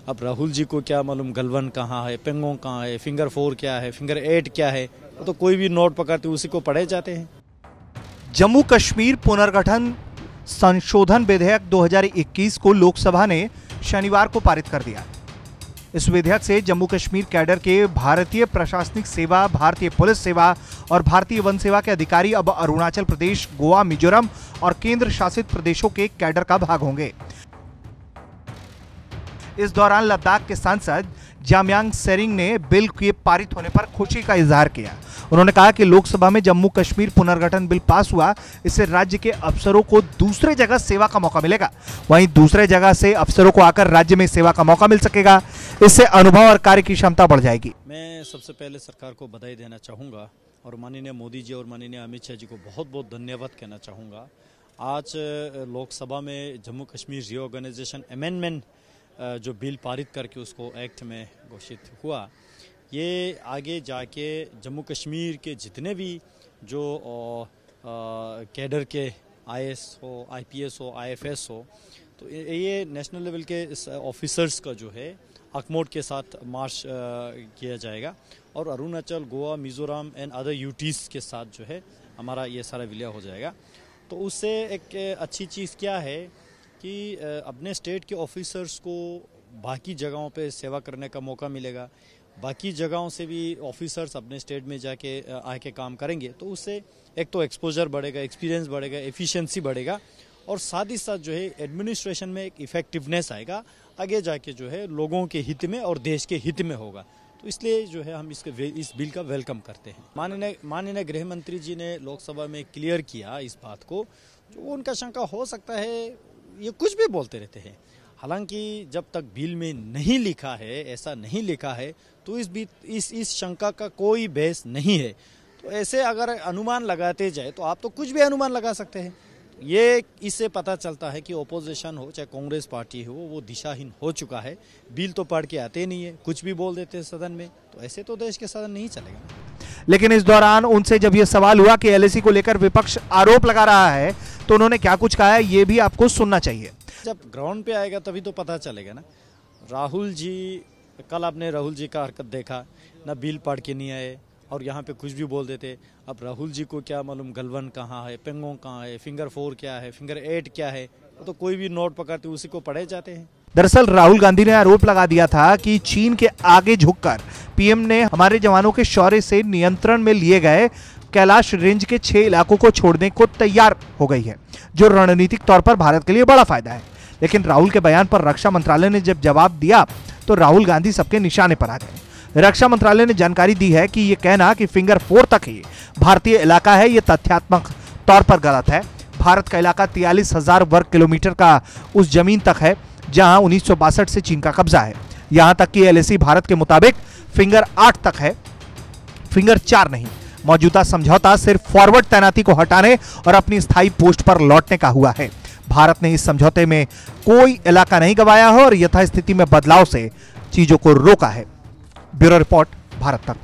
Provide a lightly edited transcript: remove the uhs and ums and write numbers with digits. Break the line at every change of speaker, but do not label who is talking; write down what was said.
अब राहुल जी को क्या मालूम गलवन कहाँ है, पेंगोंग कहाँ है, फिंगर 4 क्या है, फिंगर 8 क्या है, तो कोई भी नोट पकड़ते उसी को पढ़े जाते हैं।
जम्मू कश्मीर पुनर्गठन संशोधन विधेयक 2021 को लोकसभा ने शनिवार को पारित कर दिया। इस विधेयक से जम्मू कश्मीर कैडर के भारतीय प्रशासनिक सेवा, भारतीय पुलिस सेवा और भारतीय वन सेवा के अधिकारी अब अरुणाचल प्रदेश, गोवा, मिजोरम और केंद्र शासित प्रदेशों के कैडर का भाग होंगे। इस दौरान लद्दाख के सांसद जामयांग सेरिंग ने बिल के पारित होने पर खुशी का इजहार किया। उन्होंने कहा कि लोकसभा में जम्मू कश्मीर पुनर्गठन बिल पास हुआ, इससे राज्य के अफसरों को दूसरे जगह सेवा का मौका मिलेगा। वहीं दूसरे जगह से अफसरों को आकर राज्य में सेवा का मौका मिल सकेगा। इससे अनुभव और कार्य की क्षमता बढ़ जाएगी।
मैं सबसे पहले सरकार को बधाई देना चाहूँगा और माननीय मोदी जी और माननीय अमित शाह जी को बहुत बहुत धन्यवाद कहना चाहूँगा। आज लोकसभा में जम्मू कश्मीर रीऑर्गेनाइजेशन अमेंडमेंट जो बिल पारित करके उसको एक्ट में घोषित हुआ, ये आगे जाके जम्मू कश्मीर के जितने भी जो कैडर के आईएएस हो, आईपीएस हो, आईएफएस हो, तो ये नेशनल लेवल के ऑफिसर्स का जो है अकमोड के साथ मार्च किया जाएगा और Arunachal, Goa, Mizoram and other UTs के साथ जो है हमारा ये सारा विलय हो जाएगा। तो उससे एक अच्छी चीज़ क्या है कि अपने स्टेट के ऑफिसर्स को बाकी जगहों पे सेवा करने का मौका मिलेगा। बाकी जगहों से भी ऑफिसर्स अपने स्टेट में जाके आके काम करेंगे, तो उससे एक तो एक्सपोजर बढ़ेगा, एक्सपीरियंस बढ़ेगा, एफिशिएंसी बढ़ेगा और साथ ही साथ जो है एडमिनिस्ट्रेशन में एक इफेक्टिवनेस आएगा। आगे जाके जो है लोगों के हित में और देश के हित में होगा। तो इसलिए जो है हम इस बिल का वेलकम करते हैं। माननीय गृह मंत्री जी ने लोकसभा में क्लियर किया इस बात को, जो उनका शंका हो सकता है, ये कुछ भी बोलते रहते हैं। हालांकि जब तक बिल में नहीं लिखा है, ऐसा नहीं लिखा है, तो इस शंका का कोई बेस नहीं है। तो ऐसे अगर अनुमान लगाते जाए तो आप तो कुछ भी अनुमान लगा सकते हैं। ये इससे पता चलता है कि ओपोजिशन हो, चाहे कांग्रेस पार्टी हो, वो दिशाहीन हो चुका है। बिल तो पढ़ के आते नहीं है, कुछ भी बोल देते हैं सदन में, तो ऐसे तो देश के सदन नहीं चलेगा।
लेकिन इस दौरान उनसे जब यह सवाल हुआ कि एलएसी को लेकर विपक्ष आरोप लगा रहा है, तो उन्होंने क्या कुछ कहा है, ये भी आपको सुनना चाहिए।
जब ग्राउंड पे आएगा तभी तो पता चलेगा ना। राहुल जी, कल आपने राहुल जी का हरकत देखा ना, बिल पढ़ के नहीं आए और यहाँ पे कुछ भी बोल देते। अब राहुल जी को क्या मालूम गलवन कहाँ है, पेंगोंग कहाँ है, फिंगर 4 क्या है, फिंगर 8 क्या है, तो कोई भी नोट पकड़ते उसी को पढ़े जाते हैं।
दरअसल राहुल गांधी ने आरोप लगा दिया था कि चीन के आगे झुककर पीएम ने हमारे जवानों के शौर्य से नियंत्रण में लिए गए कैलाश रेंज के 6 इलाकों को छोड़ने को तैयार हो गई है, जो रणनीतिक तौर पर भारत के लिए बड़ा फायदा है। लेकिन राहुल के बयान पर रक्षा मंत्रालय ने जब जवाब दिया तो राहुल गांधी सबके निशाने पर आ गए। रक्षा मंत्रालय ने जानकारी दी है कि यह कहना कि फिंगर 4 तक ही भारतीय इलाका है, यह तथ्यात्मक तौर पर गलत है। भारत का इलाका 43,000 वर्ग किलोमीटर का उस जमीन तक है जहां 1962 से चीन का कब्जा है। यहां तक कि एलएसी भारत के मुताबिक फिंगर 8 तक है, फिंगर 4 नहीं। मौजूदा समझौता सिर्फ फॉरवर्ड तैनाती को हटाने और अपनी स्थायी पोस्ट पर लौटने का हुआ है। भारत ने इस समझौते में कोई इलाका नहीं गंवाया है और यथास्थिति में बदलाव से चीजों को रोका है। ब्यूरो रिपोर्ट, भारत तक।